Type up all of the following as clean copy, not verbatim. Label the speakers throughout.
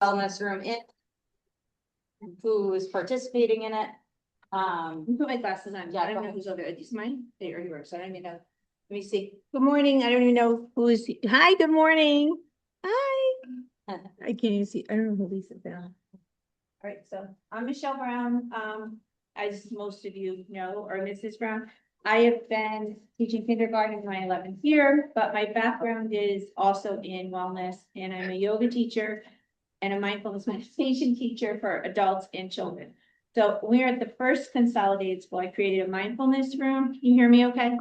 Speaker 1: wellness room in. Who is participating in it.
Speaker 2: Let me put my glasses on.
Speaker 1: Yeah,
Speaker 2: I don't
Speaker 1: go
Speaker 2: know
Speaker 1: ahead.
Speaker 2: who's over. Are these mine? They are yours. I don't even know. Let me see. Good morning. I don't even know who's. Hi, good morning. Hi. I can't even see. I don't know who Lisa down. All right, so I'm Michelle Brown. As most of you know, or Mrs. Brown, I have been teaching kindergarten in my 11th year, but my background is also in wellness, and I'm a yoga teacher and a mindfulness meditation teacher for adults and children. So we're at the first consolidated school. I created a mindfulness room. Can you hear me okay?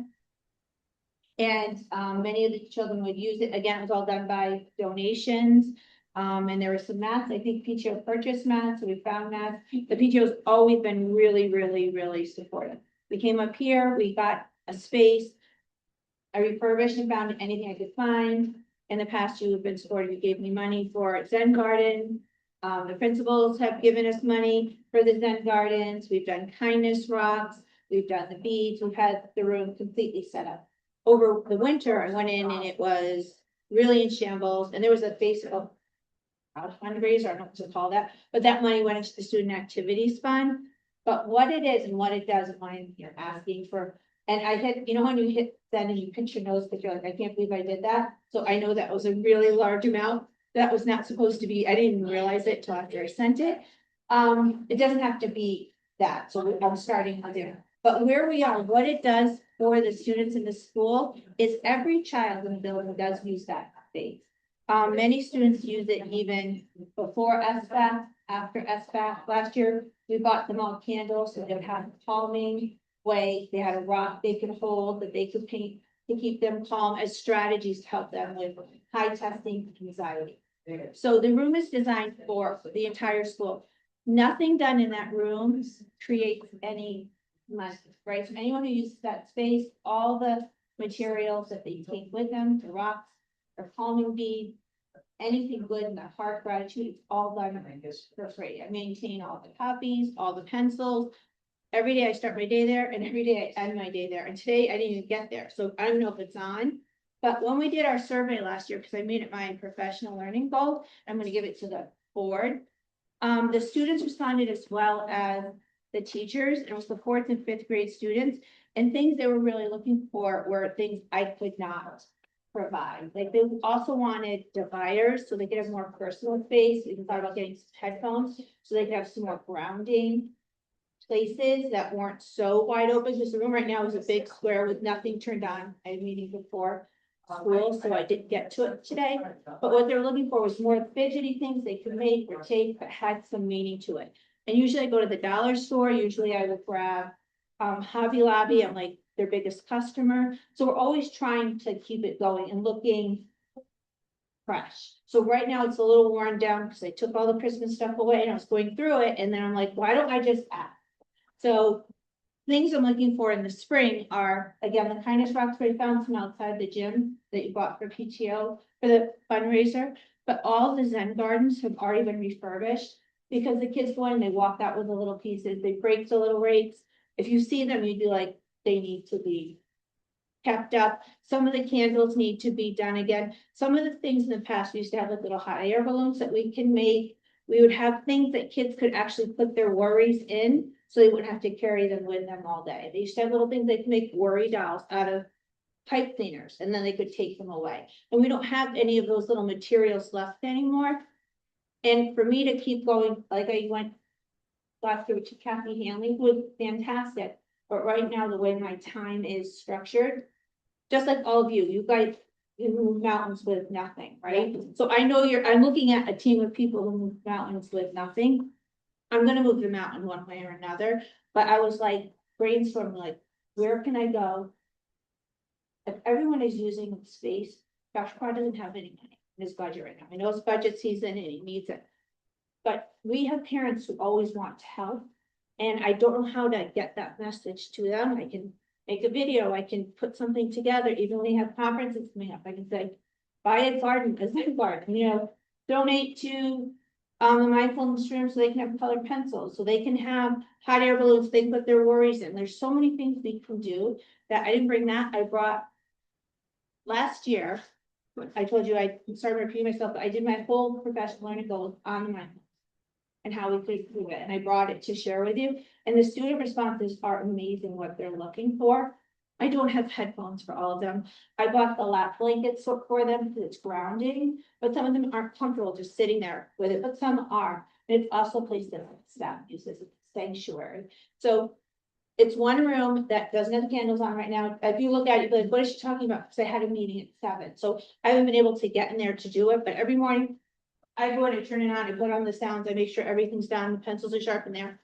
Speaker 2: And many of the children would use it. Again, it was all done by donations. And there were some mats. I think PTO purchased mats, so we found mats. The PTO's always been really, really, really supportive. We came up here, we got a space. I refurbished and found anything I could find. In the past, you have been supportive. You gave me money for Zen Garden. The principals have given us money for the Zen Gardens. We've done kindness rocks. We've done the beads. We've had the room completely set up. Over the winter, I went in and it was really in shambles, and there was a Facebook fundraiser, I don't know what to call that, but that money went into the student activities fund. But what it is and what it does, and why you're asking for, and I hit, you know, when you hit send and you pinch your nose, but you're like, I can't believe I did that. So I know that was a really large amount. That was not supposed to be, I didn't even realize it till after I sent it. It doesn't have to be that, so I'm starting there. But where we are, what it does for the students in the school is every child in the building does use that space. Many students use it even before SBAC, after SBAC. Last year, we bought them all candles, so they would have a calming way. They had a rock they could hold that they could paint to keep them calm as strategies to help them with high testing anxiety. So the room is designed for the entire school. Nothing done in that room creates any mess, right? So anyone who uses that space, all the materials that they take with them, the rocks, or calming bead, anything good in the heart gratitude, it's all done for free. I maintain all the copies, all the pencils. Every day I start my day there, and every day I end my day there. And today I didn't even get there, so I don't know if it's on. But when we did our survey last year, because I made it my professional learning goal, I'm gonna give it to the board. The students responded as well as the teachers, and it was the fourth and fifth grade students. And things they were really looking for were things I could not provide. Like they also wanted dividers so they could have more personal space. We thought about getting headphones so they could have some more grounding places that weren't so wide open, because the room right now is a big square with nothing turned on. I had a meeting before school, so I didn't get to it today. But what they were looking for was more fidgety things they could make or take that had some meaning to it. And usually I go to the dollar store. Usually I would grab Hobby Lobby. I'm like their biggest customer. So we're always trying to keep it going and looking fresh. So right now it's a little worn down because I took all the Christmas stuff away and I was going through it. And then I'm like, why don't I just add? So things I'm looking for in the spring are, again, the kindness rocks we found from outside the gym that you bought for PTO for the fundraiser. But all the Zen gardens have already been refurbished because the kids go in, they walk out with the little pieces, they break the little rakes. If you see them, you'd be like, they need to be kept up. Some of the candles need to be done again. Some of the things in the past, we used to have like little hot air balloons that we can make. We would have things that kids could actually put their worries in, so they wouldn't have to carry them with them all day. They used to have little things they could make worry dolls out of pipe cleaners, and then they could take them away. And we don't have any of those little materials left anymore. And for me to keep going, like I went last year to Kathy Hanley, was fantastic. But right now, the way my time is structured, just like all of you, you guys, you move mountains with nothing, right? So I know I'm looking at a team of people who move mountains with nothing. I'm gonna move the mountain one way or another, but I was like brainstorming, like, where can I go? If everyone is using the space, Josh Quad doesn't have any money in his budget right now. I know it's budget season and he needs it. But we have parents who always want to help. And I don't know how to get that message to them. I can make a video, I can put something together, even when we have conferences coming up, I can say, buy a garden, a Zen garden, you know, donate to the mindfulness room so they can have colored pencils, so they can have hot air balloons, they can put their worries in. There's so many things we can do that I didn't bring that. I brought last year, I told you, I started repeating myself, but I did my whole professional learning goals on the mind. And how we could improve it, and I brought it to share with you, and the student responses are amazing what they're looking for. I don't have headphones for all of them. I bought the lap blankets for them because it's grounding, but some of them aren't comfortable just sitting there with it, but some are. And it's also a place that staff uses, it's a sanctuary. So it's one room that doesn't have the candles on right now. If you look at it, you'll be like, what is she talking about? Because I had a meeting at 7, so I haven't been able to get in there to do it, but every morning I go in and turn it on and put on the sounds. I make sure everything's down, the pencils are sharp in there.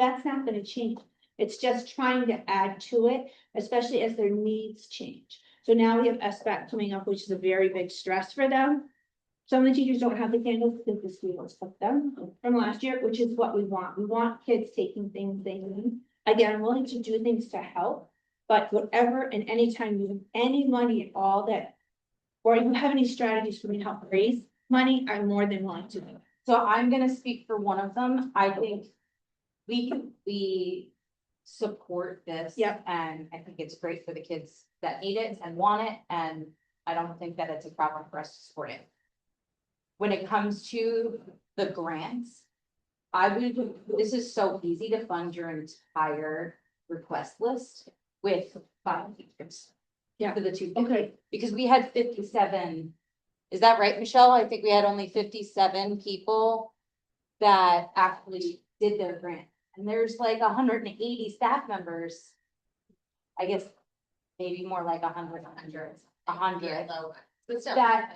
Speaker 2: That's not gonna change. It's just trying to add to it, especially as their needs change. So now we have SBAC coming up, which is a very big stress for them. Some of the teachers don't have the candles because the schools took them from last year, which is what we want. We want kids taking things they need. Again, I'm willing to do things to help, but whatever and anytime you have any money at all that, or you have any strategies for me to help raise money, I'm more than willing to do it.
Speaker 1: So I'm gonna speak for one of them. I think we support this.
Speaker 2: Yep.
Speaker 1: And I think it's great for the kids that need it and want it, and I don't think that it's a problem for us to support it. When it comes to the grants, this is so easy to fund your entire request list with 5 teachers.
Speaker 2: Yeah.
Speaker 1: For the two.
Speaker 2: Okay.
Speaker 1: Because we had 57. Is that right, Michelle? I think we had only 57 people that actually did their grant. And there's like 180 staff members. I guess maybe more like 100. That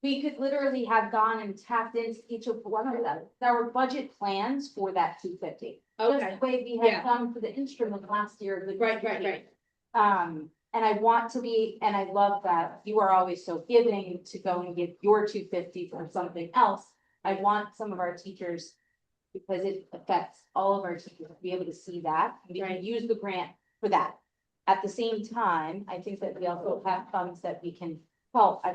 Speaker 1: we could literally have gone and tapped into each of one of them. There were budget plans for that 250. Just
Speaker 2: Okay.
Speaker 1: the way we
Speaker 2: Yeah.
Speaker 1: had done for the instrument last year.
Speaker 2: Right.
Speaker 1: And I want to be, and I love that you are always so giving to go and give your 250 for something else. I want some of our teachers, because it affects all of our teachers, to be able to see that, and we can use the grant for that. At the same time, I think that we also have funds that we can help. I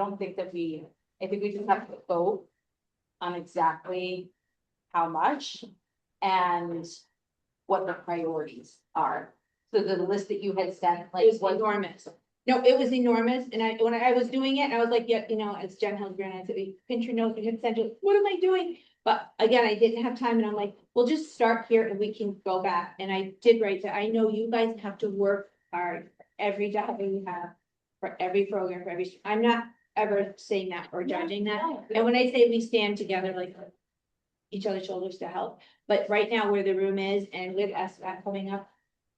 Speaker 1: think we just have to vote on exactly how much and what the priorities are. So the list that you had sent, like,
Speaker 2: It was enormous. No, it was enormous, and when I was doing it, I was like, yeah, as Jen Hilgren, I said, pinch your nose, and hit send it, what am I doing? But again, I didn't have time, and I'm like, we'll just start here and we can go back, and I did write that, I know you guys have to work hard every job that you have, for every program, for every, I'm not ever saying that or judging that, and when I say we stand together, like each other's shoulders to help, but right now where the room is, and with SBAC coming up,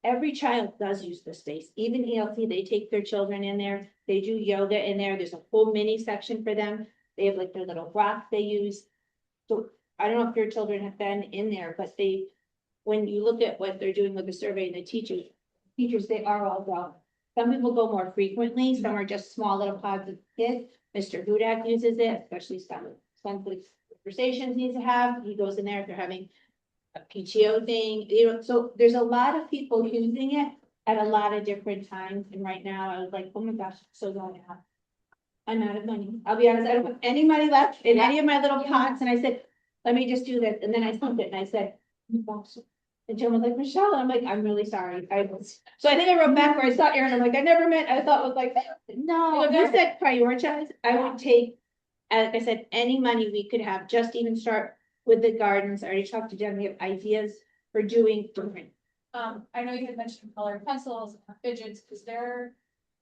Speaker 2: every child does use the space, even ELT, they take their children in there, they do yoga in there, there's a whole mini section for them. They have like their little rock they use. So I don't know if your children have been in there, but when you look at what they're doing with the survey and the teachers, they are all grown. Some people go more frequently, some are just small little pods of kids. Mr. Hudak uses it, especially some conversations he needs to have, he goes in there if they're having a PTO thing, so there's a lot of people using it at a lot of different times, and right now I was like, oh my gosh, so going out. I'm out of money, I'll be honest, I don't have any money left in any of my little pots, and I said, let me just do this, and then I sent it, and I said, oh my gosh. And Jim was like, Michelle, and I'm like, I'm really sorry, so I think I wrote back where I saw Erin, I'm like, I never meant, I thought it was like, no, if you said prioritize, I would take, like I said, any money we could have, just even start with the gardens. I already talked to Jen, we have ideas for doing different.
Speaker 3: I know you had mentioned colored pencils, fidgets, is there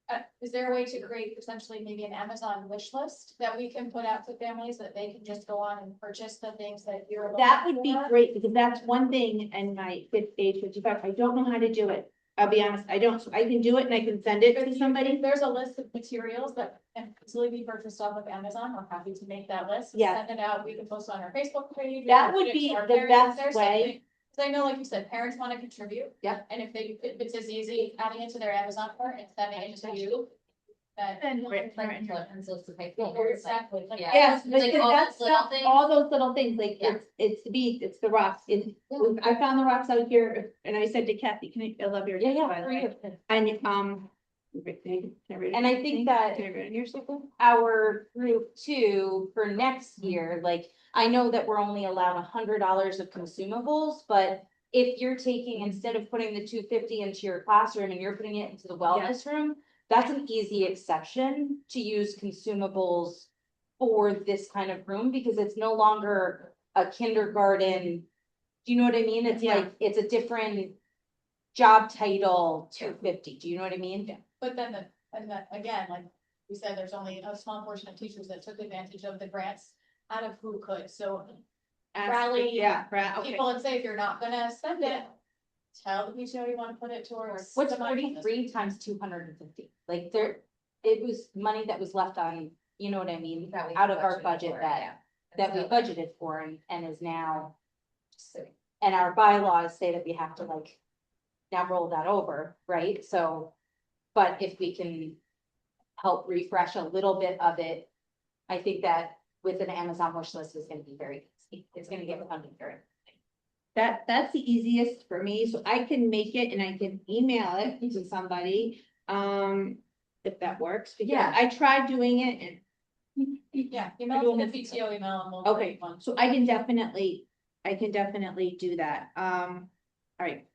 Speaker 3: a way to create potentially maybe an Amazon wish list that we can put out to families that they can just go on and purchase the things that you're.
Speaker 2: That would be great, because that's one thing in my 5th age 55, I don't know how to do it. I'll be honest, I don't, so I can do it and I can send it to somebody.
Speaker 3: There's a list of materials that can easily be purchased off of Amazon. We're happy to make that list.
Speaker 2: Yeah.
Speaker 3: Send it out. We can post on our Facebook page.
Speaker 2: That would be the best way.
Speaker 3: Cause I know, like you said, parents want to contribute.
Speaker 1: Yeah.
Speaker 3: And if it's as easy adding it to their Amazon cart and sending it to you.
Speaker 1: Pencils to pay.
Speaker 3: Exactly. Like,
Speaker 2: Yes,
Speaker 3: like
Speaker 2: because
Speaker 3: all
Speaker 2: that's
Speaker 3: those little things.
Speaker 2: all those little things, like
Speaker 1: Yeah.
Speaker 2: it's the beads, it's the rocks, I found the rocks out here, and I said to Kathy, I love your. by the way. And,
Speaker 1: And I think that our group too, for next year, like, I know that we're only allowed $100 of consumables, but if you're taking, instead of putting the 250 into your classroom and you're putting it into the wellness room, that's an easy exception to use consumables for this kind of room, because it's no longer a kindergarten. Do you know what I mean? It's
Speaker 2: Yeah.
Speaker 1: like, it's a different job title, 250. Do you know what I mean?
Speaker 3: But then again, like we said, there's only a small portion of teachers that took advantage of the grants out of who could, so rally
Speaker 2: Okay.
Speaker 3: people and say, if you're not gonna spend it, tell the PTO you wanna put it towards.
Speaker 1: What's
Speaker 3: the mindfulness.
Speaker 1: 43 times 250? Like there, it was money that was left on, you know what I mean?
Speaker 4: That we
Speaker 1: Out of our
Speaker 4: budgeted
Speaker 1: budget
Speaker 4: for,
Speaker 1: that,
Speaker 4: yeah.
Speaker 1: that we
Speaker 4: So-
Speaker 1: budgeted for and is now,
Speaker 4: Just sitting.
Speaker 1: and our bylaws say that we have to like now roll that over, right? So, but if we can help refresh a little bit of it, I think that with an Amazon wish list is gonna be very easy. It's gonna get funded very.
Speaker 2: That's the easiest for me, so I can make it and I can email it to somebody, if that works. Because
Speaker 1: Yeah.
Speaker 2: I tried doing it and,
Speaker 3: Yeah, email to the PTO email and we'll.
Speaker 2: okay, so I can definitely do that, all right.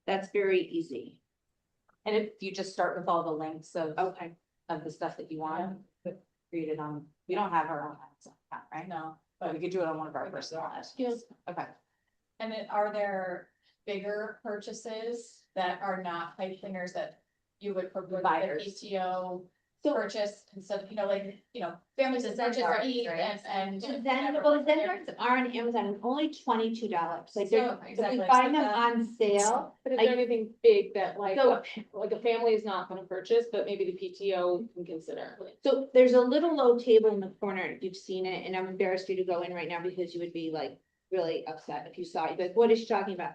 Speaker 2: That's very easy,
Speaker 1: And if you just start with all the links
Speaker 2: okay.
Speaker 1: of the stuff that you want, create it on, we don't have our own Amazon account, right?
Speaker 3: No,
Speaker 1: But we could do it on one of our personal apps.
Speaker 3: Yes.
Speaker 1: Okay.
Speaker 3: and then are there bigger purchases that are not pipe cleaners that you would prefer the
Speaker 1: Buyers.
Speaker 3: PTO
Speaker 2: So
Speaker 3: purchase instead of, families that
Speaker 4: The Zen
Speaker 3: purchase
Speaker 4: cards,
Speaker 3: meat
Speaker 4: right?
Speaker 3: and.
Speaker 2: Then,
Speaker 3: whatever.
Speaker 2: well, Zen cards are on Amazon, and only $22, like, they're,
Speaker 3: So,
Speaker 2: if
Speaker 3: exactly,
Speaker 2: we
Speaker 3: so
Speaker 2: find them
Speaker 3: that-
Speaker 2: on sale.
Speaker 5: But is
Speaker 2: Like-
Speaker 5: there anything big that
Speaker 2: So-
Speaker 5: like a family is not gonna purchase, but maybe the PTO can consider?
Speaker 2: So there's a little low table in the corner, if you've seen it, and I'm embarrassed for you to go in right now because you would be like really upset if you saw it, like, what is she talking about?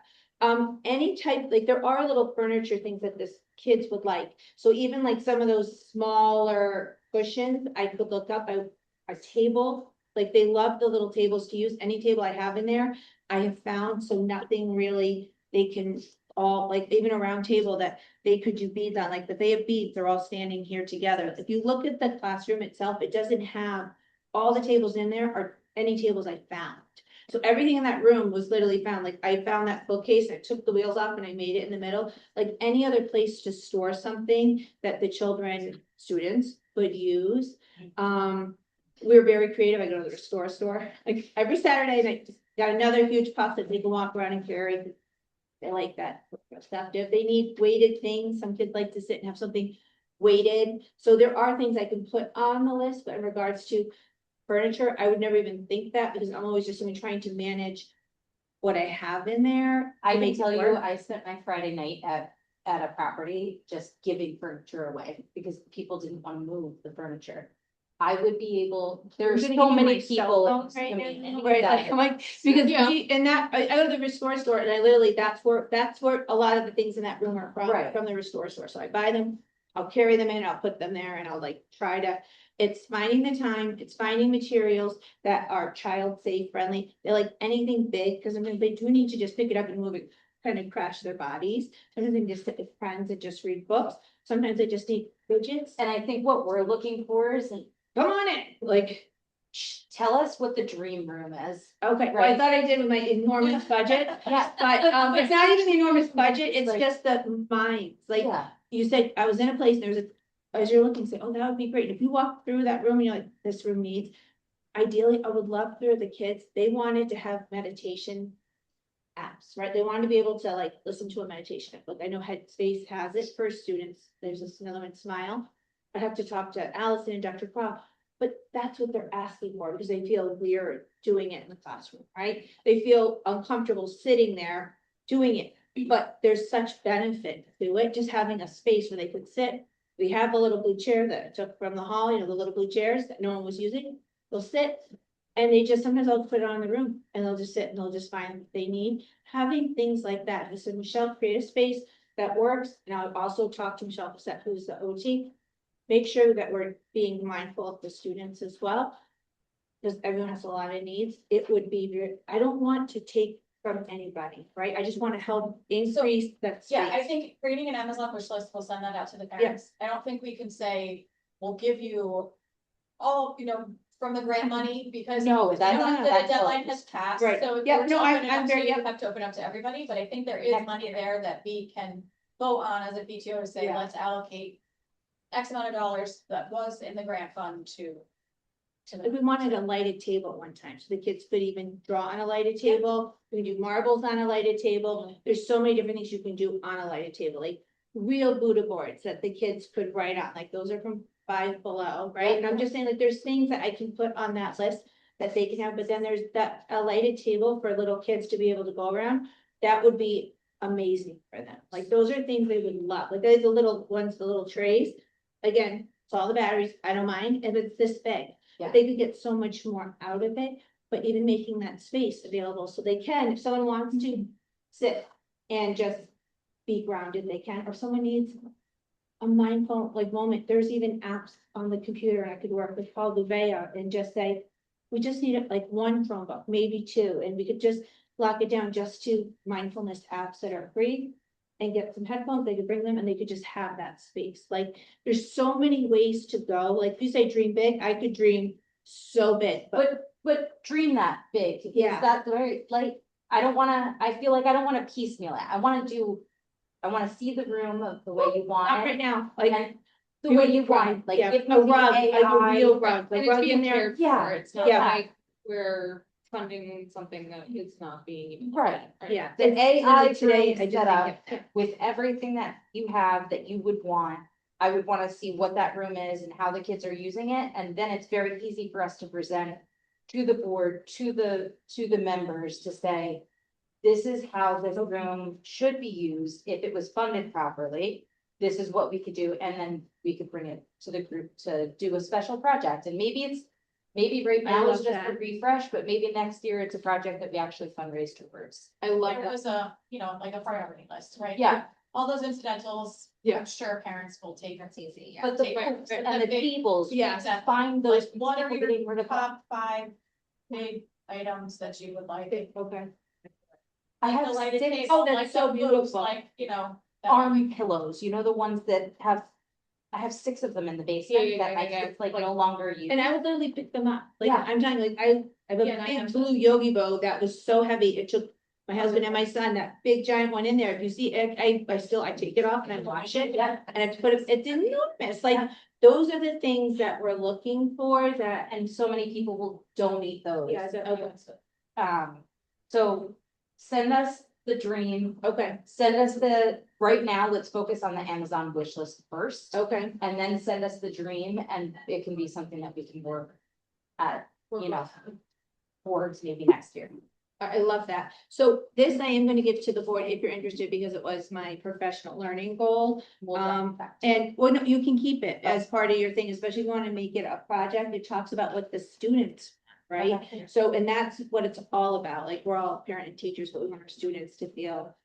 Speaker 2: Any type, like, there are little furniture things that this kids would like, so even like some of those smaller cushions, I could look up a table, like, they love the little tables to use, any table I have in there, I have found, so nothing really, they can all, like, even a round table that they could do beads on, like, if they have beads, they're all standing here together. If you look at the classroom itself, it doesn't have, all the tables in there are any tables I found. So everything in that room was literally found, like, I found that bookcase, I took the wheels off and I made it in the middle, like any other place to store something that the children, students would use. We're very creative, I go to the restore store, like, every Saturday night, just got another huge puff that they can walk around and carry. They like that stuff. If they need weighted things, some kids like to sit and have something weighted. So there are things I can put on the list, but in regards to furniture, I would never even think that because I'm always just trying to manage what I have in there.
Speaker 1: I
Speaker 2: to
Speaker 1: can
Speaker 2: make it
Speaker 1: tell you,
Speaker 2: work.
Speaker 1: I spent my Friday night at a property just giving furniture away because people didn't want to move the furniture. I would be able, there's
Speaker 2: I'm gonna
Speaker 1: so
Speaker 2: give you
Speaker 1: many
Speaker 2: my cell
Speaker 1: people.
Speaker 2: phone right
Speaker 1: I mean,
Speaker 2: now, right, like, I'm like, because
Speaker 5: Yeah.
Speaker 2: in that, I go to the restore store and I literally, that's where a lot of the things in that room are
Speaker 1: Right.
Speaker 2: from the restore store, so I buy them. I'll carry them in, I'll put them there and I'll like try to, it's finding the time, it's finding materials that are child safe friendly. They're like anything big, because I mean, they do need to just pick it up and move it, kind of crash their bodies. Sometimes they just sit with friends that just read books, sometimes they just need widgets.
Speaker 1: And I think what we're looking for is,
Speaker 2: Come on in, like,
Speaker 1: tell us what the dream room is.
Speaker 2: okay, well, I
Speaker 1: Right.
Speaker 2: thought I did with my enormous budget.
Speaker 1: Yeah.
Speaker 2: But it's not even the enormous budget, it's
Speaker 1: Like-
Speaker 2: just the minds, like,
Speaker 1: Yeah,
Speaker 2: you said, I was in a place, and there was as you're looking, say, oh, that would be great, if you walk through that room, and you're like, this room needs. Ideally, I would love for the kids, they wanted to have meditation apps, right, they wanted to be able to like listen to a meditation, like, I know Headspace has it for students, there's this another one, Smile. I have to talk to Allison and Dr. Crow, but that's what they're asking for, because they feel weird doing it in the classroom, right? They feel uncomfortable sitting there doing it, but there's such benefit to it, just having a space where they could sit. We have a little blue chair that I took from the hall, the little blue chairs that no one was using, they'll sit. And they just, sometimes I'll put it on the room, and they'll just sit and they'll just find what they need, having things like that, I said, Michelle, create a space that works, and I'll also talk to Michelle Bissett, who's the OT. Make sure that we're being mindful of the students as well. Because everyone has a lot of needs, it would be very, I don't want to take from anybody, right? I just want to help increase that space.
Speaker 3: Yeah, I think creating an Amazon wish list, we'll send that out to the parents. I don't think we can say, we'll give you all, from the grant money, because.
Speaker 1: No,
Speaker 3: the
Speaker 1: that's
Speaker 3: deadline has passed,
Speaker 2: Right.
Speaker 3: so. if
Speaker 2: Yeah,
Speaker 3: we're
Speaker 2: no,
Speaker 3: to
Speaker 2: I'm-
Speaker 3: open it up
Speaker 2: I'm
Speaker 3: to
Speaker 2: very-
Speaker 3: you, you have to open up to everybody, but I think there is
Speaker 1: Next
Speaker 3: money
Speaker 1: year.
Speaker 3: there that we can vote on as a PTO to say,
Speaker 1: Yeah.
Speaker 3: let's allocate X amount of dollars that was in the grant fund to.
Speaker 2: Like, we wanted a lighted table at one time, so the kids could even draw on a lighted table, we can do marbles on a lighted table, there's so many different things you can do on a lighted table, like. Real Buddha boards that the kids could write on, like those are from Five Below, right? And I'm just saying, like, there's things that I can put on that list that they can have, but then there's that, a lighted table for little kids to be able to go around. That would be amazing for them, like, those are things they would love, like, there's the little ones, the little trays. Again, it's all the batteries, I don't mind if it's this big.
Speaker 1: Yeah.
Speaker 2: They could get so much more out of it, but even making that space available so they can, if someone wants to sit and just be grounded, they can, or someone needs a mindful like moment. There's even apps on the computer I could work with called Luvea and just say, we just need like one Chromebook, maybe two, and we could just lock it down just to mindfulness apps that are free and get some headphones, they could bring them and they could just have that space. Like, there's so many ways to go. Like, if you say dream big, I could dream so big,
Speaker 1: But dream that big, because
Speaker 2: Yeah.
Speaker 1: that's very, like, I don't wanna, I feel like I don't wanna piecemeal it, I wanna see the room of the way you
Speaker 2: not
Speaker 1: want
Speaker 2: right
Speaker 1: it.
Speaker 2: now, like.
Speaker 1: And the way you want it, like,
Speaker 2: Yeah,
Speaker 1: give me
Speaker 2: a
Speaker 1: the
Speaker 2: rug, like a
Speaker 1: AI.
Speaker 2: real rug,
Speaker 5: And
Speaker 2: like
Speaker 5: it's
Speaker 2: rug in
Speaker 5: being
Speaker 2: there.
Speaker 5: cared
Speaker 1: Yeah,
Speaker 5: for, it's not
Speaker 2: yeah.
Speaker 5: like we're funding something that is not being.
Speaker 1: Right.
Speaker 2: Yeah.
Speaker 1: The
Speaker 2: it's
Speaker 1: AI
Speaker 2: literally today,
Speaker 1: room
Speaker 2: I just
Speaker 1: set up
Speaker 2: think it-
Speaker 1: with everything that you have that you would want. I would wanna see what that room is and how the kids are using it, and then it's very easy for us to present to the board, to the members to say, this is how this room should be used if it was funded properly. This is what we could do, and then we could bring it to the group to do a special project, and maybe right
Speaker 2: I
Speaker 1: now it's
Speaker 2: love
Speaker 1: just a
Speaker 2: that.
Speaker 1: refresh, but maybe next year it's a project that we actually fundraise towards.
Speaker 2: I love
Speaker 3: There
Speaker 2: that.
Speaker 3: was a, like a priority list, right?
Speaker 1: Yeah.
Speaker 3: All those incidentals.
Speaker 5: Yeah.
Speaker 3: I'm sure parents will take, that's easy, yeah.
Speaker 1: But the
Speaker 3: take-
Speaker 1: books
Speaker 3: but
Speaker 1: and the
Speaker 3: big-
Speaker 1: tables,
Speaker 2: Yeah.
Speaker 3: Exactly.
Speaker 1: find those.
Speaker 3: Like, what are
Speaker 1: people
Speaker 3: your
Speaker 1: getting rid of them.
Speaker 3: top 5 big items that you would like?
Speaker 2: Okay.
Speaker 1: I
Speaker 3: Like
Speaker 1: have
Speaker 3: the lighted
Speaker 1: 6
Speaker 3: table,
Speaker 2: Oh, that's
Speaker 3: like
Speaker 2: so
Speaker 3: the booths,
Speaker 2: beautiful.
Speaker 3: like, that
Speaker 1: arm pillows, you know, the ones that have. I have 6 of them in the basement
Speaker 5: Yeah,
Speaker 1: that I
Speaker 5: yeah.
Speaker 1: just like no longer use.
Speaker 2: And I would literally pick them up, like,
Speaker 1: Yeah.
Speaker 2: I'm telling you, like, I have
Speaker 3: Yeah, and
Speaker 2: a
Speaker 3: I
Speaker 2: big
Speaker 3: have
Speaker 2: blue Yogi bow that was so heavy, it took. My husband and my son, that big giant one in there, if you see it, I take it off and I wash it,
Speaker 1: Yeah.
Speaker 2: and I put it, it's enormous, like, those are the things that we're looking for that.
Speaker 1: And so many people will donate those.
Speaker 2: Yeah, okay,
Speaker 1: So send us the dream,
Speaker 2: okay,
Speaker 1: send us right now, let's focus on the Amazon wish list first.
Speaker 2: okay.
Speaker 1: And then send us the dream, and it can be something that we can work at, towards maybe next year.
Speaker 2: I love that. So this I am gonna give to the board if you're interested, because it was my professional learning goal.
Speaker 1: We'll get back to
Speaker 2: And, well, no, you can keep it as part of your thing, especially if you wanna make it a project. It talks about what the students, right?
Speaker 1: Okay.
Speaker 2: So, and that's what it's all about. Like, we're all parent and teachers, but we want our students to feel,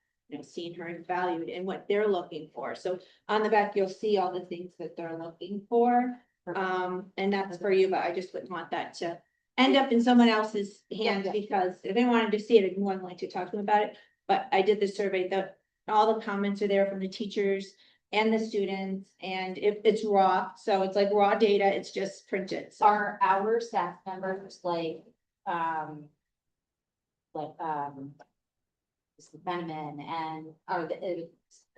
Speaker 2: seen, heard, and valued and what they're looking for. So on the back, you'll see all the things that they're looking for. And that's for you, but I just wouldn't want that to end up in someone else's hands,
Speaker 1: Yeah.
Speaker 2: because if they wanted to see it, I'd more than like to talk to them about it. But I did the survey, all the comments are there from the teachers and the students, and it's raw, so it's like raw data, it's just printed, so.
Speaker 1: Are our staff members Benjamin, and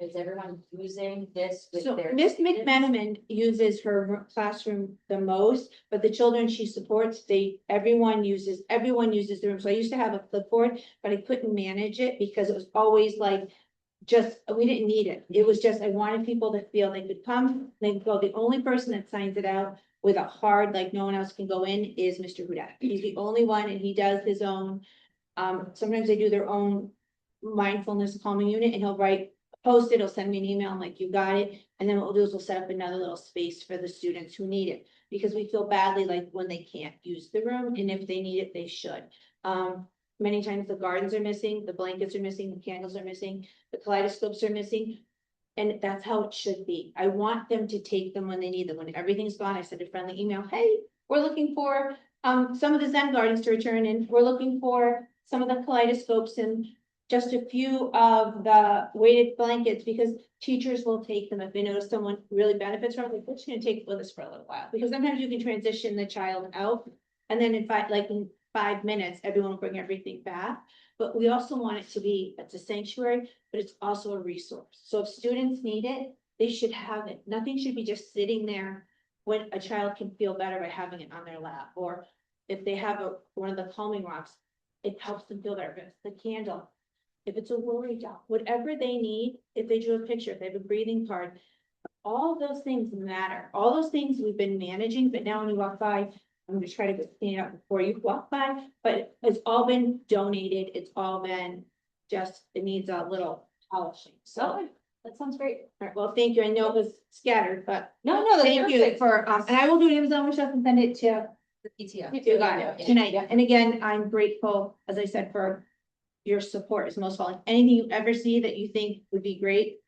Speaker 1: is everyone using this with
Speaker 2: So
Speaker 1: their?
Speaker 2: Miss
Speaker 1: students?
Speaker 2: McMenamin uses her classroom the most, but the children she supports, everyone uses the room. So I used to have a clipboard, but I couldn't manage it because it was always like, we didn't need it. It was just, I wanted people to feel they could come, they could go. The only person that signs it out with a hard, like no one else can go in, is Mr. Hudak. He's the only one, and he does his own. Sometimes they do their own mindfulness calming unit, and he'll post it, he'll send me an email, I'm like, you got it. And then what we'll do is we'll set up another little space for the students who need it, because we feel badly like when they can't use the room, and if they need it, they should. Many times the gardens are missing, the blankets are missing, the candles are missing, the kaleidoscopes are missing. And that's how it should be. I want them to take them when they need them. When everything's gone, I send a friendly email, hey, we're looking for some of the Zen gardens to return, and we're looking for some of the kaleidoscopes and just a few of the weighted blankets, because teachers will take them if they notice someone really benefits from it. We're just gonna take it with us for a little while, because sometimes you can transition the child out, and then in 5 minutes, everyone will bring everything back. But we also want it to be, it's a sanctuary, but it's also a resource. So if students need it, they should have it. Nothing should be just sitting there when a child can feel better by having it on their lap, or if they have one of the calming rocks, it helps them feel better. If it's the candle, if it's a worry doll, whatever they need, if they drew a picture, if they have a breathing card, all those things matter. All those things we've been managing, but now when you walk by, I'm gonna try to go clean it up before you walk by, but it's all been donated. It's all been just, it needs a little polishing. So,
Speaker 1: That sounds great.
Speaker 2: all right, well, thank you. I know it was scattered, but
Speaker 1: No, that's
Speaker 2: thank you
Speaker 1: perfect.
Speaker 2: for, and I will do an Amazon wish list and send it to
Speaker 1: The PTO.
Speaker 2: you guys tonight. And again, I'm grateful, as I said, for your support is most of all. Anything you ever see that you think would be great,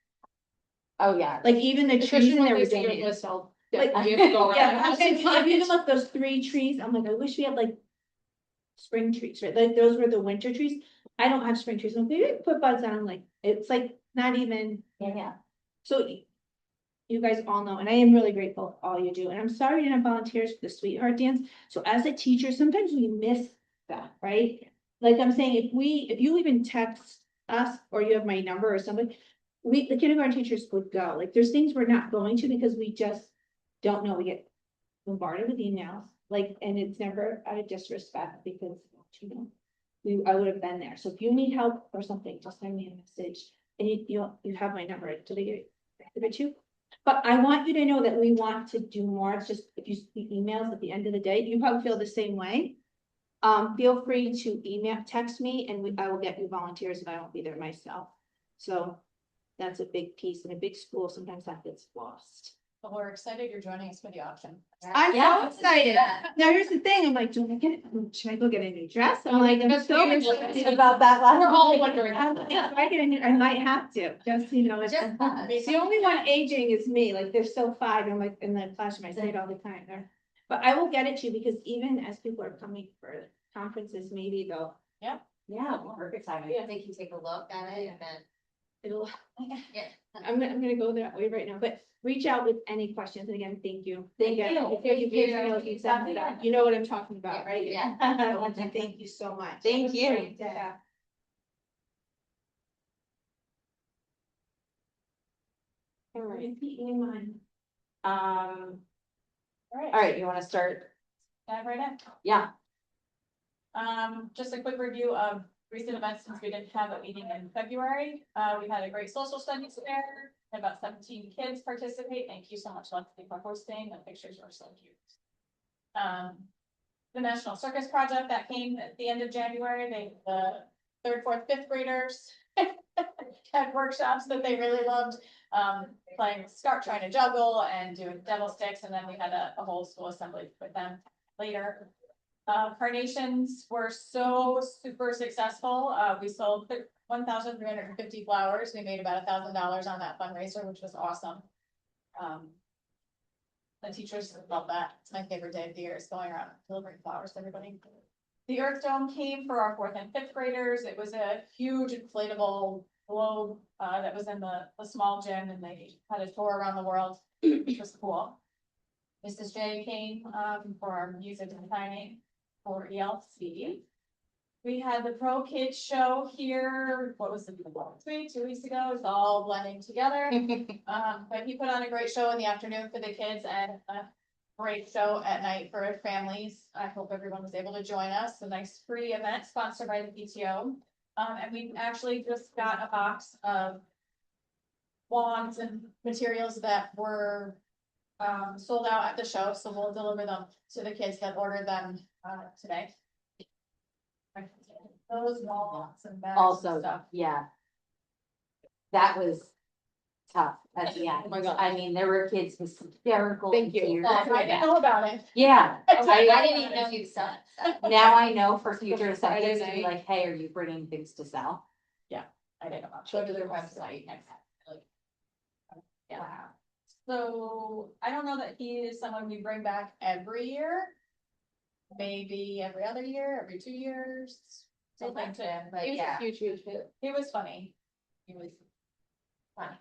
Speaker 1: Oh, yeah.
Speaker 2: like even the trees
Speaker 5: Especially
Speaker 2: in
Speaker 5: when
Speaker 2: there
Speaker 5: they
Speaker 2: were
Speaker 5: see your
Speaker 2: donated.
Speaker 5: list, I'll
Speaker 2: Like,
Speaker 5: definitely go around.
Speaker 2: Yeah, if you look, those 3 trees, I'm like, I wish we had like spring trees, right? Like those were the winter trees. I don't have spring trees. I'm like, maybe put buds on, like, it's like not even,
Speaker 1: Yeah.
Speaker 2: so you guys all know, and I am really grateful for all you do. And I'm sorry we didn't have volunteers for the sweetheart dance. So as a teacher, sometimes we miss that, right? Like I'm saying, if you even text us or you have my number or something, the kindergarten teachers would go. Like there's things we're not going to because we just don't know. We get bombarded with emails, like, and it's never out of disrespect because, you know, I would have been there. So if you need help or something, just send me a message. And you have my number. Did I give it to you? But I want you to know that we want to do more. It's just, if you see emails at the end of the day, you probably feel the same way. Feel free to text me and I will get you volunteers if I won't be there myself. So that's a big piece. In a big school, sometimes that gets lost.
Speaker 3: But we're excited you're joining us for the auction.
Speaker 2: I'm
Speaker 1: Yeah.
Speaker 2: so excited. Now, here's the thing. I'm like, should I go get a new dress? I'm like, I'm
Speaker 5: That's
Speaker 2: so
Speaker 5: what we were
Speaker 2: excited
Speaker 5: saying.
Speaker 2: about that.
Speaker 5: We're all wondering.
Speaker 2: If I get a new, I might have to, just, you know, it's. The only one aging is me, like, they're still 5, I'm like, in the classroom, I say it all the time there. But I will get it to you, because even as people are coming for conferences, maybe they'll,
Speaker 1: Yeah, perfect timing.
Speaker 4: Yeah, they can take a look at it and then.
Speaker 2: it'll,
Speaker 4: Yeah.
Speaker 2: I'm gonna go that way right now, but reach out with any questions, and again, thank you.
Speaker 1: Thank
Speaker 2: Again,
Speaker 1: you.
Speaker 2: if you
Speaker 1: Thank
Speaker 2: email,
Speaker 1: you.
Speaker 2: you send it out. You know what I'm talking about, right?
Speaker 4: Yeah.
Speaker 2: Thank you so much.
Speaker 1: Thank you.
Speaker 2: Great to have.
Speaker 1: All right.
Speaker 2: Keep me in mind.
Speaker 1: All
Speaker 3: All
Speaker 1: right, you wanna start?
Speaker 3: Dive right in.
Speaker 1: Yeah.
Speaker 3: Just a quick review of recent events since we didn't have a meeting in February. We had a great social studies fair, had about 17 kids participate. Thank you so much, Lexi, for hosting. The pictures were so cute. The National Circus Project that came at the end of January, the 3rd, 4th, 5th graders had workshops that they really loved, playing trying to juggle and doing devil sticks, and then we had a whole school assembly with them later. Carnations were so super successful. We sold 1,350 flowers. We made about $1,000 on that fundraiser, which was awesome. The teachers love that. It's my favorite day of the year, is going around delivering flowers to everybody. The Earth Dome came for our 4th and 5th graders. It was a huge inflatable globe that was in the small gym, and they had a tour around the world, which was cool. Mrs. J came for our music and signing for ELC. We had the Pro Kids show here. What was it? 2 weeks ago. It's all blending together. But he put on a great show in the afternoon for the kids and a great show at night for families. I hope everyone was able to join us. A nice free event sponsored by the PTO. And we actually just got a box of wands and materials that were sold out at the show, so we'll deliver them to the kids that ordered them today. Those wands and bags and
Speaker 1: Also,
Speaker 3: stuff.
Speaker 1: yeah. That was tough at the end.
Speaker 5: Oh my God.
Speaker 1: I mean, there were kids hysterical.
Speaker 5: Thank you.
Speaker 1: tears.
Speaker 3: Oh, I didn't know about it.
Speaker 1: Yeah,
Speaker 4: I didn't even know you saw it.
Speaker 1: now I know for future
Speaker 5: Friday
Speaker 1: seconds to be
Speaker 5: night.
Speaker 1: like, hey, are you bringing things to sell?
Speaker 3: I didn't know about it.
Speaker 5: Go to their website.
Speaker 3: Yeah. So I don't know that he is someone we bring back every year. Maybe every other year, every 2 years.
Speaker 4: They
Speaker 3: Something
Speaker 4: liked
Speaker 3: to,
Speaker 4: him, but
Speaker 5: It was
Speaker 4: yeah.
Speaker 5: a huge hit.
Speaker 3: he was funny. He was funny.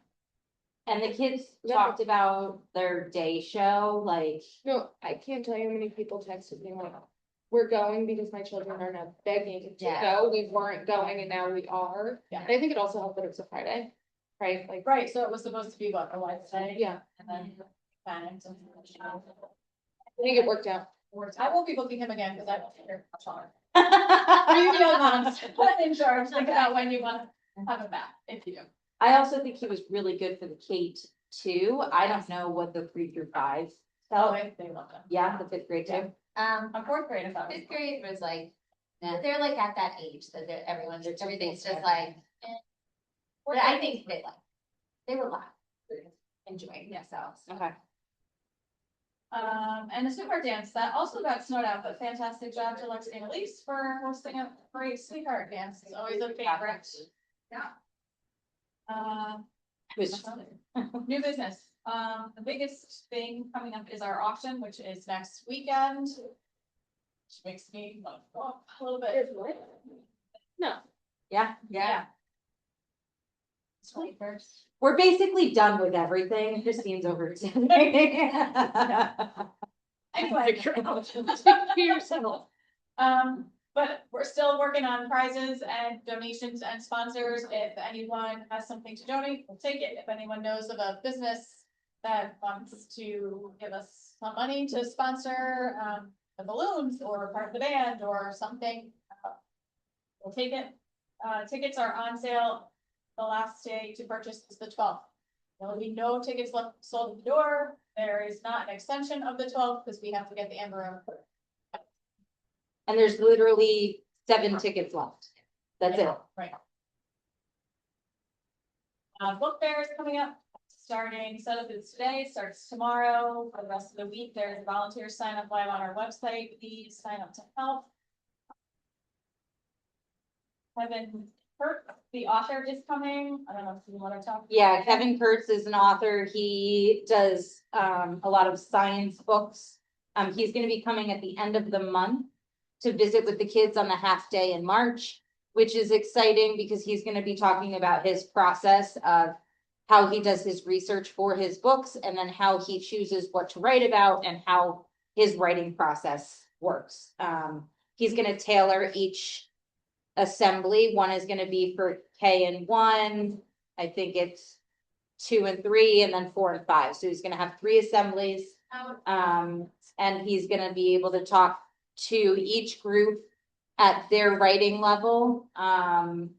Speaker 1: And the kids
Speaker 5: Yeah.
Speaker 1: talked about their day show, like,
Speaker 5: No, I can't tell you how many people texted me like, we're going because my children are now begging to
Speaker 4: Yeah.
Speaker 5: go. We weren't going and now we are.
Speaker 3: Yeah.
Speaker 5: And I think it also helped that it was a Friday
Speaker 1: right? Like,
Speaker 3: Right, so it was supposed to be what, a Wednesday?
Speaker 5: Yeah,
Speaker 3: And then panicked and.
Speaker 5: I think it worked out.
Speaker 3: I won't be booking him again because I won't be here much longer. You know, moms, in charge, think about when you want to have him back, if you do.
Speaker 1: I also think he was really good for the K-2. I don't know what the 3 through 5
Speaker 3: Oh,
Speaker 1: felt.
Speaker 3: they love him.
Speaker 1: Yeah, the 5th grade too.
Speaker 3: On fourth grade, I thought.
Speaker 4: Fifth grade was like, they're like at that age that everything's just like, but I think they were enjoying themselves.
Speaker 1: Okay.
Speaker 3: And the sweetheart dance, that also got snowed out, but fantastic job to Lexi and Elise for hosting a great sweetheart dance, it's always a favorite.
Speaker 4: Yeah.
Speaker 1: Which,
Speaker 3: New business, the biggest thing coming up is our auction, which is next weekend. Which makes me like, oh, a little bit.
Speaker 5: No,
Speaker 1: yeah,
Speaker 3: Yeah. 21st.
Speaker 1: we're basically done with everything. Christine's over.
Speaker 3: Anyway.
Speaker 5: to yourself.
Speaker 3: But we're still working on prizes and donations and sponsors. If anyone has something to donate, we'll take it. If anyone knows of a business that wants to give us some money to sponsor, the balloons or part of the band or something, we'll take it. Tickets are on sale. The last day to purchase is the 12th. There will be no tickets left sold at the door. There is not an extension of the 12th because we have to get the Amber Room.
Speaker 1: And there's literally 7 tickets left. That's it.
Speaker 3: Right. Book fair is coming up, starting, setup is today, starts tomorrow. For the rest of the week, there's a volunteer sign up live on our website. Please sign up to help. Kevin Kirk, the author, is coming. I don't know if you want to talk.
Speaker 1: Yeah, Kevin Kurtz is an author. He does a lot of science books. He's gonna be coming at the end of the month to visit with the kids on the half day in March, which is exciting because he's gonna be talking about his process of how he does his research for his books and then how he chooses what to write about and how his writing process works. He's gonna tailor each assembly. One is gonna be for K and 1. I think it's 2 and 3, and then 4 and 5. So he's gonna have 3 assemblies. And he's gonna be able to talk to each group at their writing level,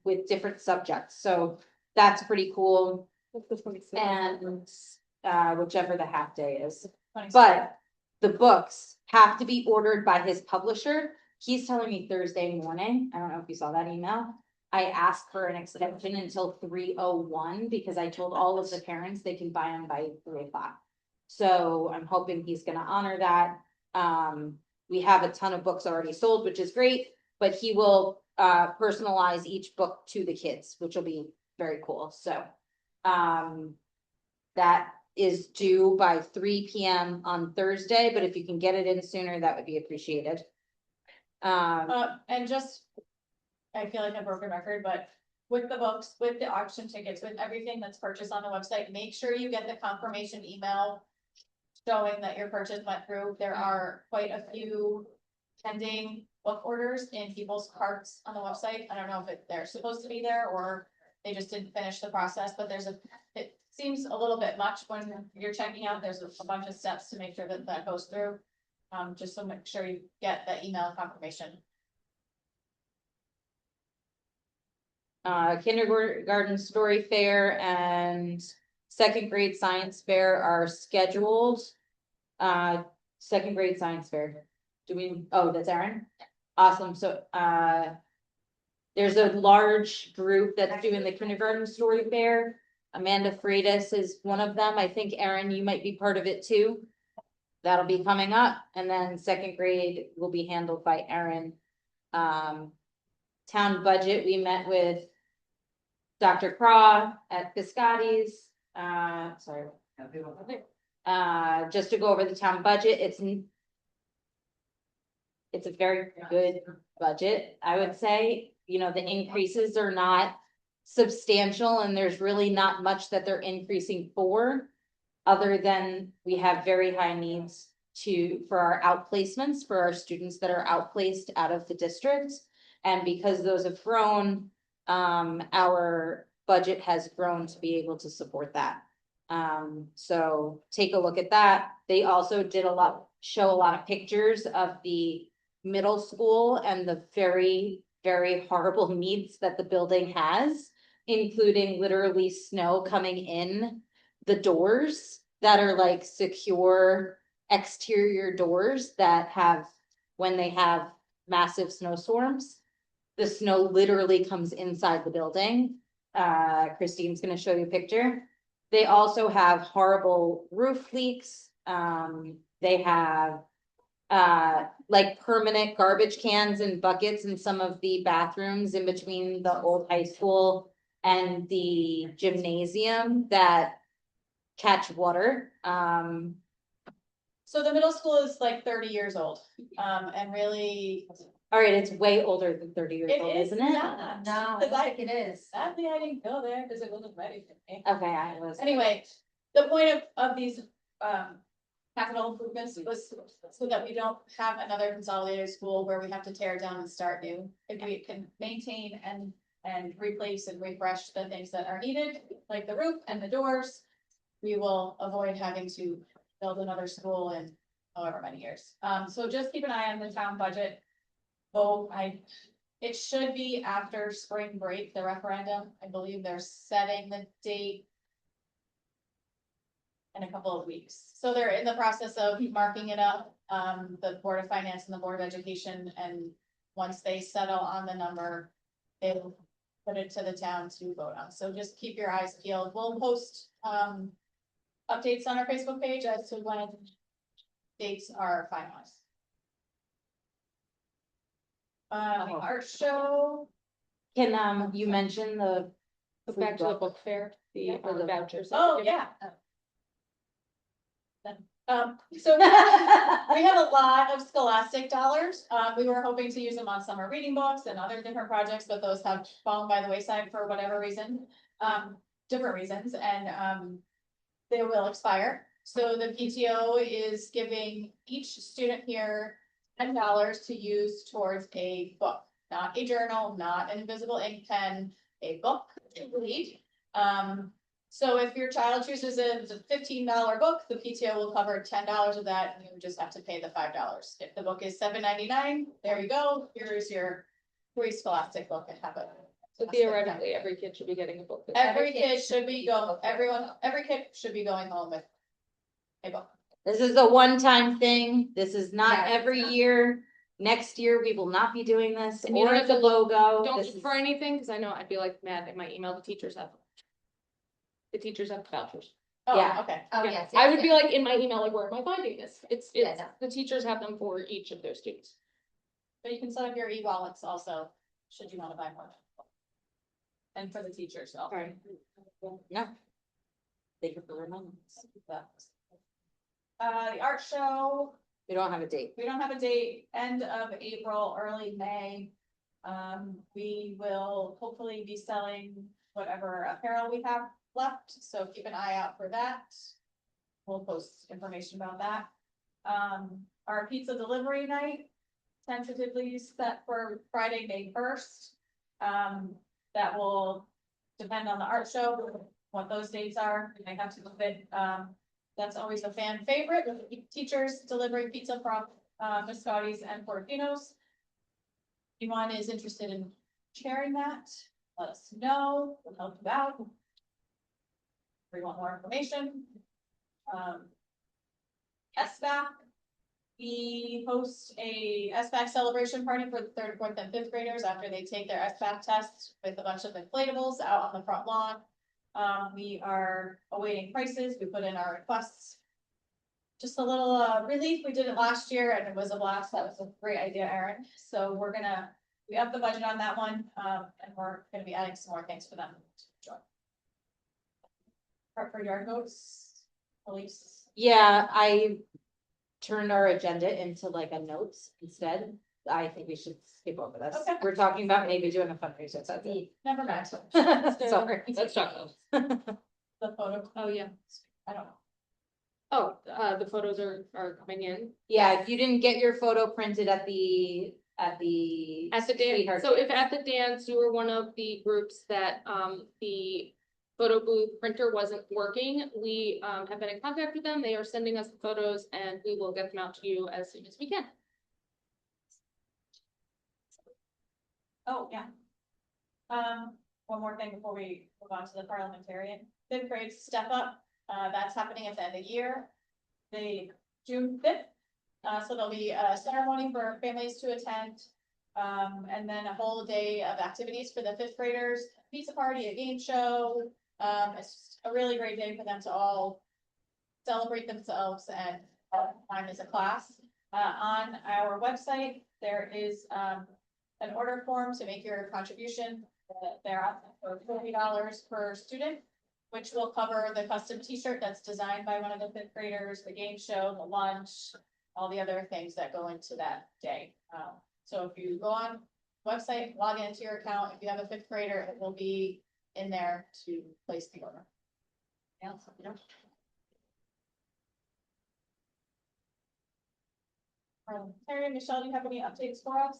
Speaker 1: with different subjects. So that's pretty cool. And, whichever the half day is. But the books have to be ordered by his publisher. He's telling me Thursday morning. I don't know if you saw that email. I asked for an extension until 3:01 because I told all of the parents they can buy them by 3:00. So I'm hoping he's gonna honor that. We have a ton of books already sold, which is great, but he will personalize each book to the kids, which will be very cool. So that is due by 3 p.m. on Thursday, but if you can get it in sooner, that would be appreciated.
Speaker 3: And just, I feel like a broken record, but with the books, with the auction tickets, with everything that's purchased on the website, make sure you get the confirmation email showing that your purchase went through. There are quite a few pending book orders in people's carts on the website. I don't know if they're supposed to be there or they just didn't finish the process, but it seems a little bit much when you're checking out. There's a bunch of steps to make sure that that goes through. Just so make sure you get the email confirmation.
Speaker 1: Kindergarten story fair and 2nd grade science fair are scheduled. 2nd grade science fair. That's Erin? Awesome. So, there's a large group that's doing the kindergarten story fair. Amanda Freitas is one of them. I think Erin, you might be part of it too. That'll be coming up, and then 2nd grade will be handled by Erin. Town budget, we met with Dr. Craw at Piscotty's, just to go over the town budget. It's a very good budget, I would say. You know, the increases are not substantial and there's really not much that they're increasing for. Other than we have very high needs for our outplacements, for our students that are outplaced out of the district. And because those have grown, our budget has grown to be able to support that. So take a look at that. They also did show a lot of pictures of the middle school and the very, very horrible needs that the building has, including literally snow coming in the doors that are like secure exterior doors that have, when they have massive snowstorms, the snow literally comes inside the building. Christine's gonna show you a picture. They also have horrible roof leaks. They have like permanent garbage cans and buckets in some of the bathrooms in between the old high school and the gymnasium that catch water.
Speaker 3: So the middle school is like 30 years old, and really,
Speaker 1: All right, it's way older than 30 years
Speaker 3: it
Speaker 1: old,
Speaker 3: is
Speaker 1: isn't it?
Speaker 3: not.
Speaker 4: No, I
Speaker 3: Because
Speaker 4: don't think it is.
Speaker 3: Sadly, I didn't go there because it wasn't ready for me.
Speaker 1: Okay, I was.
Speaker 3: Anyway, the point of these, capital improvements was so that we don't have another consolidated school where we have to tear down and start new. If we can maintain and replace and refresh the things that are needed, like the roof and the doors, we will avoid having to build another school in however many years. So just keep an eye on the town budget. Oh, it should be after spring break, the referendum. I believe they're setting the date in a couple of weeks. So they're in the process of marking it up, the Board of Finance and the Board of Education, and once they settle on the number, they'll put it to the town to vote on. So just keep your eyes peeled. We'll post, updates on our Facebook page as to when dates are finalized. The art show,
Speaker 1: Can, you mention the.
Speaker 5: Back to the book fair,
Speaker 1: Yeah.
Speaker 5: the vouchers. that
Speaker 3: oh,
Speaker 5: we're giving.
Speaker 3: yeah. So we have a lot of Scholastic dollars. We were hoping to use them on summer reading books and other different projects, but those have fallen by the wayside for whatever reason. Different reasons, and they will expire. So the PTO is giving each student here $10 to use towards a book, not a journal, not an invisible ink pen, a book to read. So if your child chooses a $15 book, the PTO will cover $10 of that, and you just have to pay the $5. If the book is $7.99, there you go, here's your free Scholastic book and have it.
Speaker 5: So theoretically, every kid should be getting a book.
Speaker 3: Every kid should be every kid should be going home with a book.
Speaker 1: This is a one-time thing. This is not
Speaker 4: Yeah,
Speaker 1: every
Speaker 4: it's not.
Speaker 1: year. Next year, we will not be doing this
Speaker 5: And you don't
Speaker 1: or
Speaker 5: have
Speaker 1: the
Speaker 5: to look-
Speaker 1: logo.
Speaker 5: Don't
Speaker 1: This
Speaker 5: look
Speaker 1: is-
Speaker 5: for anything, because I know I'd be like mad if my email, the teachers have. The teachers have vouchers.
Speaker 3: Oh,
Speaker 1: Yeah.
Speaker 3: okay.
Speaker 4: Oh,
Speaker 5: Yeah.
Speaker 4: yes.
Speaker 5: I
Speaker 4: yes,
Speaker 5: would be
Speaker 4: yes.
Speaker 5: like in my email, like, where am I finding this? It's,
Speaker 4: Yeah, no.
Speaker 5: the teachers have them for each of their students.
Speaker 3: But you can set up your e-wallets also, should you want to buy more. And for the teachers, also.
Speaker 5: Right.
Speaker 1: No. Thank you for reminding us.
Speaker 3: The art show,
Speaker 1: We don't have a date.
Speaker 3: we don't have a date, end of April, early May. We will hopefully be selling whatever apparel we have left, so keep an eye out for that. We'll post information about that. Our pizza delivery night tentatively set for Friday, May 1st. That will depend on the art show, what those dates are, we may have to move it. That's always a fan favorite, with the teachers delivering pizza from Miss Scotty's and Portofino's. If anyone is interested in sharing that, let us know, we'll help you out. If you want more information. SBAC. We host a SBAC celebration party for the third, fourth, and fifth graders after they take their SBAC tests with a bunch of inflatables out on the front lawn. We are awaiting prices, we put in our requests. Just a little relief, we did it last year and it was a blast, that was a great idea, Erin, so we have the budget on that one, and we're gonna be adding some more things for them to enjoy. Hartford Yard Goats, police.
Speaker 1: Yeah, I turned our agenda into like a notes instead. I think we should skip over this.
Speaker 3: Okay.
Speaker 1: We're talking about maybe doing a fundraiser, so that's it.
Speaker 3: Never mind,
Speaker 1: Sorry.
Speaker 5: Let's talk about.
Speaker 3: the photo,
Speaker 5: Oh, yeah.
Speaker 3: I don't know.
Speaker 5: Oh, the photos are coming in.
Speaker 1: Yeah, if you didn't get your photo printed at the at the.
Speaker 5: At the
Speaker 1: Sweetheart
Speaker 5: dance, so if
Speaker 1: Dance.
Speaker 5: at the dance, you were one of the groups that, the photo booth printer wasn't working, we, have been in contact with them, they are sending us the photos, and we will get them out to you as soon as we can.
Speaker 3: Oh, yeah. One more thing before we move on to the parliamentarian, 5th grade step up, that's happening at the end of the year. The June 5th, so there'll be a ceremony for families to attend. And then a whole day of activities for the 5th graders, pizza party, a game show. It's just a really great day for them to all celebrate themselves and time as a class. On our website, there is, an order form to make your contribution. They're asking for $40 per student, which will cover the custom t-shirt that's designed by one of the 5th graders, the game show, the lunch, all the other things that go into that day. So if you go on website, log into your account, if you have a 5th grader, it will be in there to place the order. Terry and Michelle, do you have any updates for us?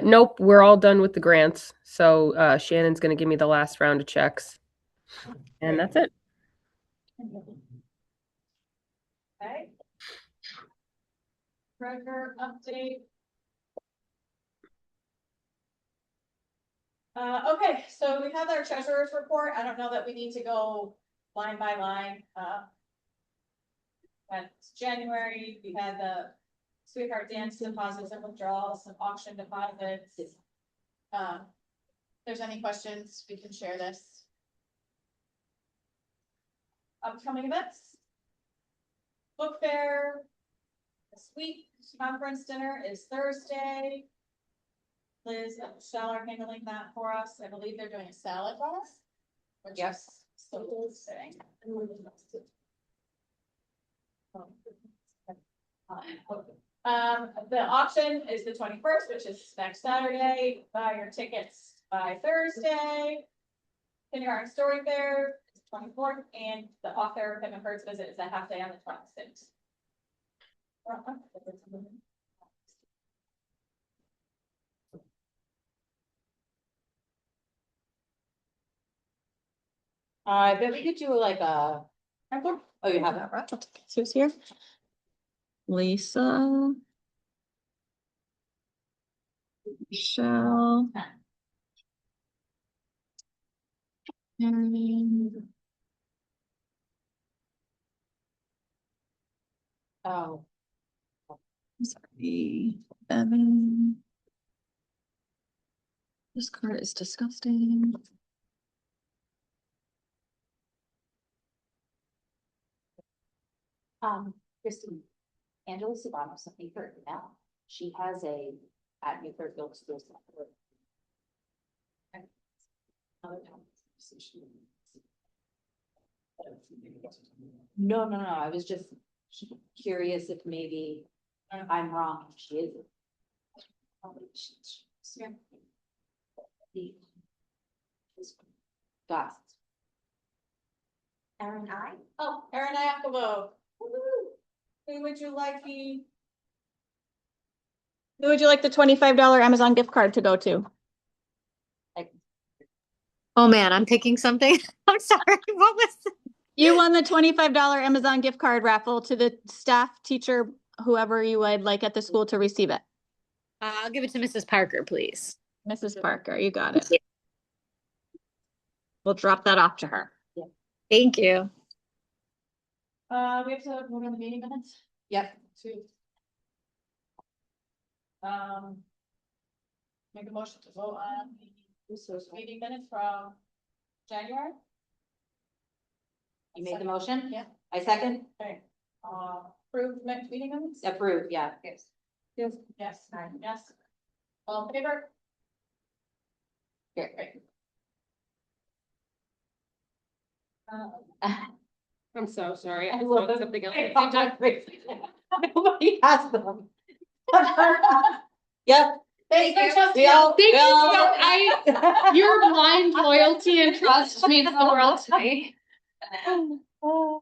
Speaker 6: Nope, we're all done with the grants. So Shannon's gonna give me the last round of checks. And that's it.
Speaker 3: Okay. Treasurer update. Okay, so we have our treasurer's report. I don't know that we need to go line by line. But January, we had the Sweetheart Dance deposits and withdrawals, some auction deposits. If there's any questions, we can share this. Upcoming events. Book fair. This week, conference dinner is Thursday. Liz and Michelle are handling that for us. I believe they're doing a salad for us.
Speaker 1: Yes.
Speaker 3: So exciting. The auction is the 21st, which is next Saturday. Buy your tickets by Thursday. Kindergarten Story Fair is 24th, and the author Kevin Bird's visit is a half day on the 26th.
Speaker 1: I bet we could do like a. Oh, you have that, right?
Speaker 2: Who's here? Lisa. Michelle. Erin.
Speaker 1: Oh,
Speaker 2: Sorry, Evan. This card is disgusting.
Speaker 1: Kristen, Angela Sabano sent me her email. She has a at New Fairfield Schools. No, I was just curious if maybe I'm wrong. She is. Got it.
Speaker 3: Erin I. Oh, Erin Iacobou. Who would you like the $25 Amazon gift card to go to?
Speaker 4: Oh, man, I'm picking something. I'm sorry, what was?
Speaker 3: You won the $25 Amazon gift card raffle to the staff, teacher, whoever you would like at the school to receive it.
Speaker 4: I'll give it to Mrs. Parker, please.
Speaker 3: Mrs. Parker, you got it.
Speaker 4: Yeah.
Speaker 3: We'll drop that off to her.
Speaker 4: Thank you.
Speaker 3: We have to move on the meeting minutes.
Speaker 1: Yep.
Speaker 3: Make a motion to vote on the meeting minutes from January.
Speaker 1: You made the motion?
Speaker 3: Yeah.
Speaker 1: I second?
Speaker 3: Okay. Approved meeting minutes?
Speaker 1: Approved, yeah.
Speaker 3: Yes. Yes. Yes. All in favor?
Speaker 1: Great.
Speaker 5: I'm so sorry. I
Speaker 1: I love
Speaker 5: wrote
Speaker 1: them.
Speaker 5: something else.
Speaker 1: Nobody has them. Yep.
Speaker 3: Thank you.
Speaker 1: We all.
Speaker 5: Thank you so your blind loyalty and trust means the world to me.
Speaker 3: Okay,
Speaker 1: All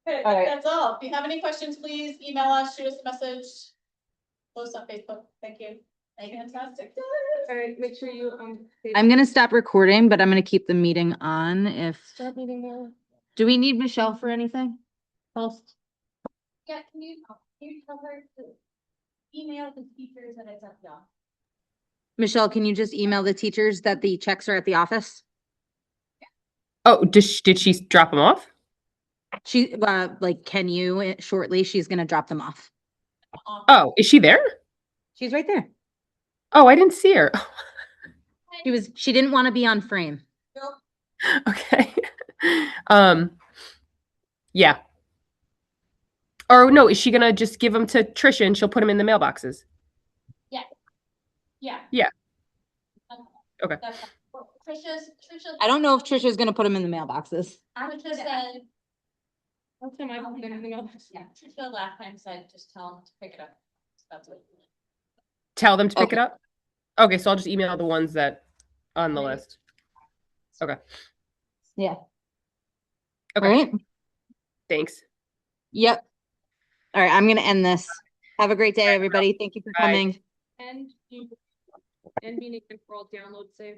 Speaker 1: right.
Speaker 3: that's all. If you have any questions, please email us, shoot us a message. post on Facebook. Thank you. Fantastic.
Speaker 5: All right, make sure you,
Speaker 7: I'm gonna stop recording, but I'm gonna keep the meeting on if,
Speaker 5: start meeting now.
Speaker 7: do we need Michelle for anything? Else?
Speaker 4: Yeah, can you tell her to email the teachers that it's up y'all?
Speaker 7: Michelle, can you just email the teachers that the checks are at the office?
Speaker 6: Oh, did she drop them off?
Speaker 7: She, like, can you shortly? She's gonna drop them off.
Speaker 6: Oh, is she there?
Speaker 7: She's right there.
Speaker 6: Oh, I didn't see her.
Speaker 7: She didn't want to be on frame.
Speaker 6: Okay. Yeah. Or no, is she gonna just give them to Trisha and she'll put them in the mailboxes?
Speaker 3: Yeah.
Speaker 6: Yeah. Okay.
Speaker 3: That's fine. Well, Trisha.
Speaker 7: I don't know if Trisha's gonna put them in the mailboxes.
Speaker 3: Trisha said,
Speaker 5: That's time I don't get anything else.
Speaker 4: Yeah, Trisha last time said, just tell them to pick it up. That's what.
Speaker 6: Tell them to pick
Speaker 7: Okay.
Speaker 6: it up? Okay, so I'll just email the ones that on the list. Okay.
Speaker 7: Yeah.
Speaker 6: Okay.
Speaker 7: All right.
Speaker 6: Thanks.
Speaker 7: Yep. All right, I'm gonna end this. Have a great day, everybody. Thank you for
Speaker 6: Bye.
Speaker 7: coming.
Speaker 5: And meeting control download save.